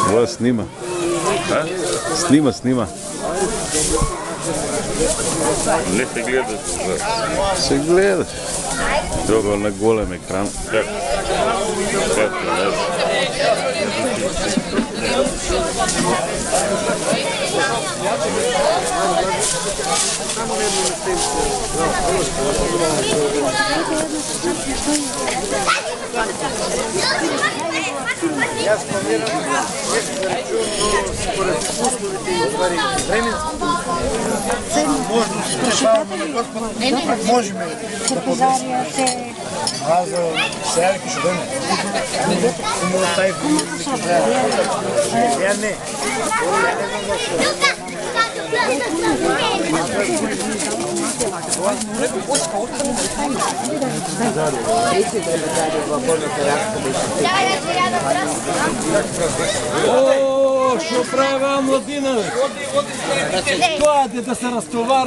Това снима. Снима. Не се гледа. Се гледа. Трябва на голем екран. Аз планирам нещо да речу, но според условите и временски. Може да се решаваме на Господ, можем да поднесем. Аз за селки ще дойме. Само да тай в я не. О, що правя младина? Това е да се разтоваря.